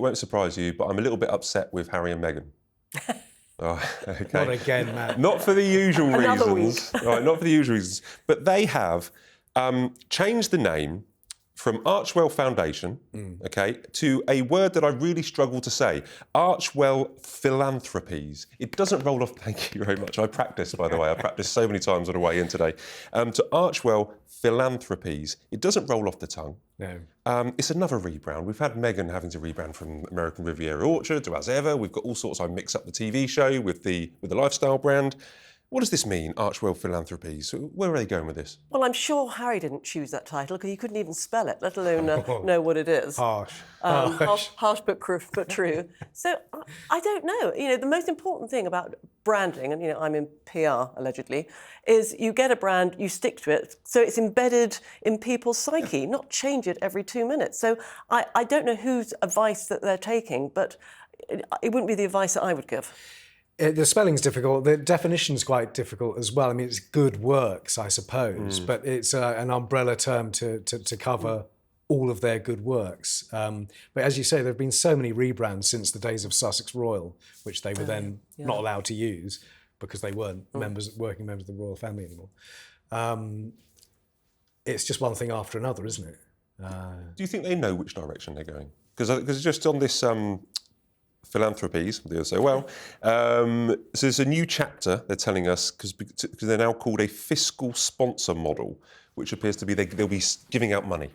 won't surprise you, but I'm a little bit upset with Harry and Meghan. Oh, okay. Not again, Matt. Not for the usual Another reasons. Right, not for the usual reasons. But they have changed the name from Archewell Foundation, okay, to a word that I really struggle to say, Archewell Philanthropies. It doesn't roll off, thank you very much. I practiced, by the way. I practiced so many times on the way in today. To Archewell Philanthropies. It doesn't roll off the tongue. No. It's another rebrand. We've had Meghan having to rebrand from American Riviera Orchard to As Ever. We've got all sorts. I mix up the TV show with the lifestyle brand. What does this mean, Archewell Philanthropies? Where are they going with this? Well, I'm sure Harry didn't choose that title because he couldn't even spell it, let alone know what it is. Harsh. Harsh but true. So I don't know. You know, the most important thing about branding, and, you know, I'm in PR, allegedly, is you get a brand, you stick to it, so it's embedded in people's psyche, not change it every 2 minutes. So I don't know whose advice that they're taking, but it wouldn't be the advice that I would give. The spelling's difficult. The definition's quite difficult as well. I mean, it's good works, I suppose, but it's an umbrella term to cover all of their good works. But as you say, there have been so many rebrands since the days of Sussex Royal, which they were then not allowed to use because they weren't working members of the royal family anymore. It's just one thing after another, isn't it? Do you think they know which direction they're going? Because just on this Philanthropies, they'll say, well, so there's a new chapter, they're telling us, because they're now called a fiscal sponsor model, which appears to be they'll be giving out money.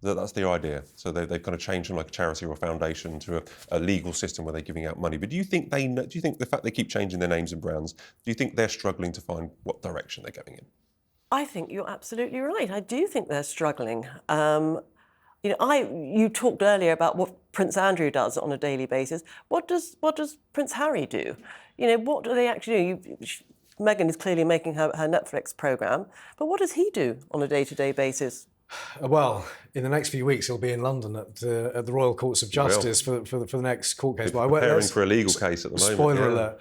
That's the idea. So they've kind of changed from like a charity or a foundation to a legal system where they're giving out money. But do you think the fact they keep changing their names and brands, do you think they're struggling to find what direction they're going in? I think you're absolutely right. I do think they're struggling. You know, you talked earlier about what Prince Andrew does on a daily basis. What does Prince Harry do? You know, what do they actually do? Meghan is clearly making her Netflix programme, but what does he do on a day-to-day basis? Well, in the next few weeks, he'll be in London at the Royal Courts of Justice for the next court case. Preparing for a legal case at the moment. Spoiler alert.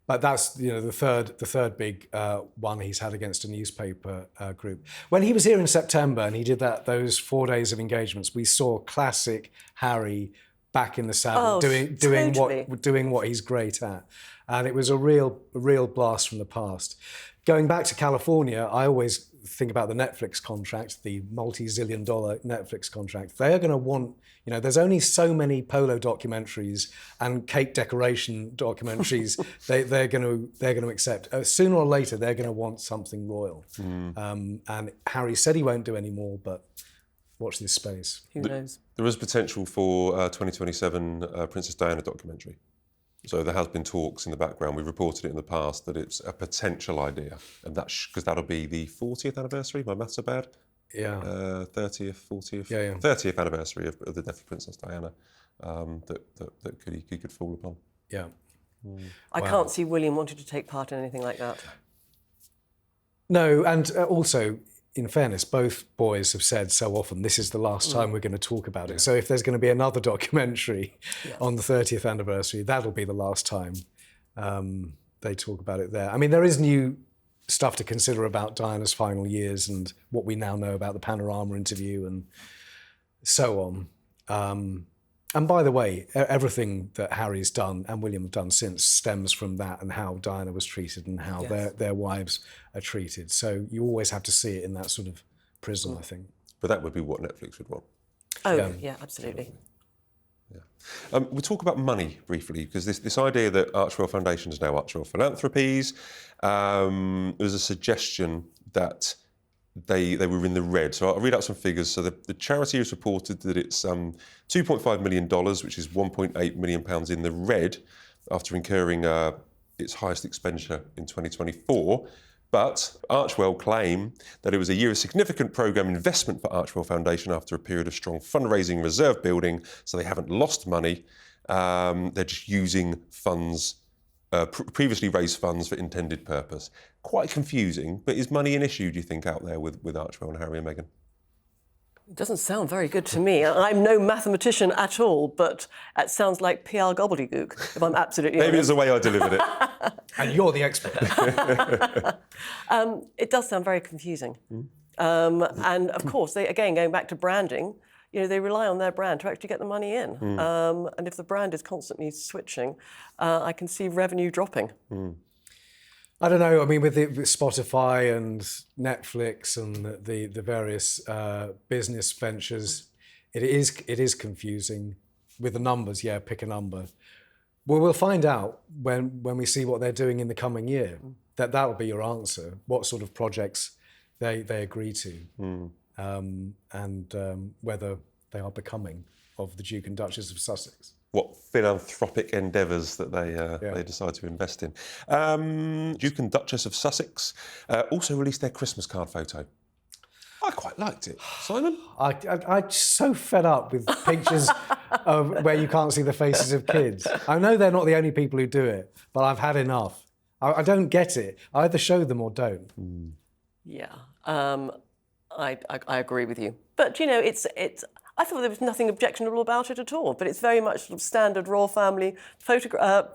But that's, you know, the third big one he's had against a newspaper group. When he was here in September and he did those 4 days of engagements, we saw classic Harry back in the saddle, doing what he's great at, and it was a real blast from the past. Going back to California, I always think about the Netflix contract, the multi-zillion-dollar Netflix contract. They are going to want, you know, there's only so many polo documentaries and cake decoration documentaries they're going to accept. Sooner or later, they're going to want something royal. And Harry said he won't do any more, but watch this space. Who knows? There is potential for 2027 Princess Diana documentary. So there has been talks in the background. We've reported it in the past that it's a potential idea, and that's because that'll be the 40th anniversary. My maths are bad. Yeah. 30th, 40th. Yeah. 30th anniversary of the death of Princess Diana. That he could fall upon. Yeah. I can't see William wanting to take part in anything like that. No, and also, in fairness, both boys have said so often, this is the last time we're going to talk about it. So if there's going to be another documentary on the 30th anniversary, that'll be the last time they talk about it there. I mean, there is new stuff to consider about Diana's final years and what we now know about the Panorama interview and so on. And by the way, everything that Harry's done and William have done since stems from that and how Diana was treated and how their wives are treated. So you always have to see it in that sort of prism, I think. But that would be what Netflix would want. Oh, yeah, absolutely. Yeah. We'll talk about money briefly, because this idea that Archewell Foundation is now Archewell Philanthropies, there was a suggestion that they were in the red. So I'll read out some figures. So the charity has reported that it's $2.5 million, which is £1.8 million in the red, after incurring its highest expenditure in 2024. But Archewell claim that it was a year of significant programme investment for Archewell Foundation after a period of strong fundraising reserve building, so they haven't lost money. They're just using funds, previously raised funds for intended purpose. Quite confusing, but is money an issue, do you think, out there with Archewell and Harry and Meghan? It doesn't sound very good to me. I'm no mathematician at all, but it sounds like PR gobbledygook, if I'm absolutely honest. Maybe it's the way I delivered it. And you're the expert. It does sound very confusing. And of course, going back to branding, they rely on their brand to actually get the money in. And if the brand is constantly switching, I can see revenue dropping. I don't know. I mean, with Spotify and Netflix and the various business ventures, it is confusing with the numbers. Yeah, pick a number. Well, we'll find out when we see what they're doing in the coming year. That will be your answer. What sort of projects they agree to, and whether they are becoming of the Duke and Duchess of Sussex. What philanthropic endeavours that they decide to invest in. Duke and Duchess of Sussex also released their Christmas card photo. I quite liked it. Simon? I'm so fed up with pictures of where you can't see the faces of kids. I know they're not the only people who do it, but I've had enough. I don't get it. I either show them or don't. Yeah, I agree with you. But it's. I thought there was nothing objectionable about it at all. But it's very much sort of standard royal family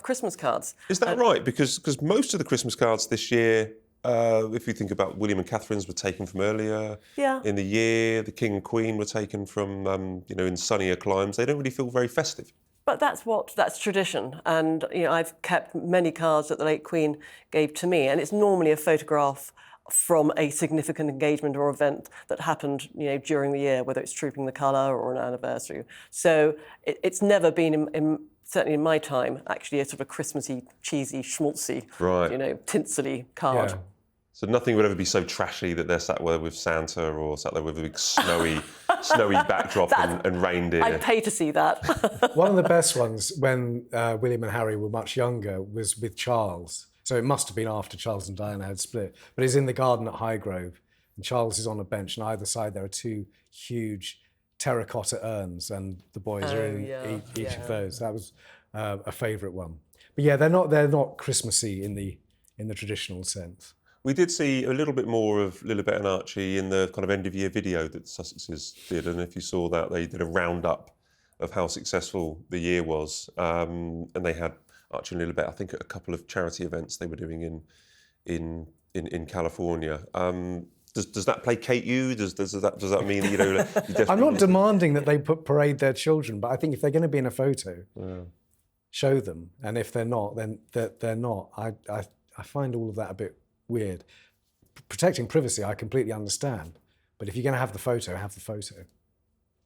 Christmas cards. Is that right? Because most of the Christmas cards this year, if you think about William and Catherine's, were taken from earlier in the year. The King and Queen were taken from in sunnier climes. They don't really feel very festive. But that's tradition, and I've kept many cards that the late Queen gave to me, and it's normally a photograph from a significant engagement or event that happened, during the year, whether it's Trooping the Colour or an anniversary. So it's never been, certainly in my time, actually a sort of Christmassy, cheesy, schmaltzy, tinsely card. Yeah. So nothing would ever be so trashy that they're sat there with Santa or sat there with a big snowy backdrop and reindeer. I'd pay to see that. One of the best ones when William and Harry were much younger was with Charles. So it must have been after Charles and Diana had split. But he's in the garden at Highgrove, and Charles is on a bench, and either side there are two huge terracotta urns, and the boys are in each of those. That was a favourite one. But yeah, they're not Christmassy in the traditional sense. We did see a little bit more of Lilibet and Archie in the kind of end-of-year video that the Sussexes did, and if you saw that, they did a roundup of how successful the year was, and they had Archie and Lilibet, I think, at a couple of charity events they were doing in California. Does that placate you? Does that mean you definitely... I'm not demanding that they parade their children, but I think if they're going to be in a photo, show them, and if they're not, then they're not. I find all of that a bit weird. Protecting privacy, I completely understand. But if you're going to have the photo, have the photo.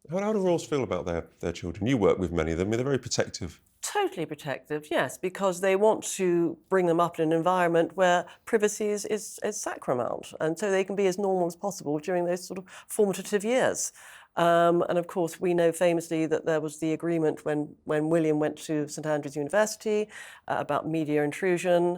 How do royals feel about their children? You work with many of them. They're very protective. Totally protective, yes, because they want to bring them up in an environment where privacy is sacrosanct, and so they can be as normal as possible during those sort of formative years. And of course, we know famously that there was the agreement when William went to St Andrews University about media intrusion.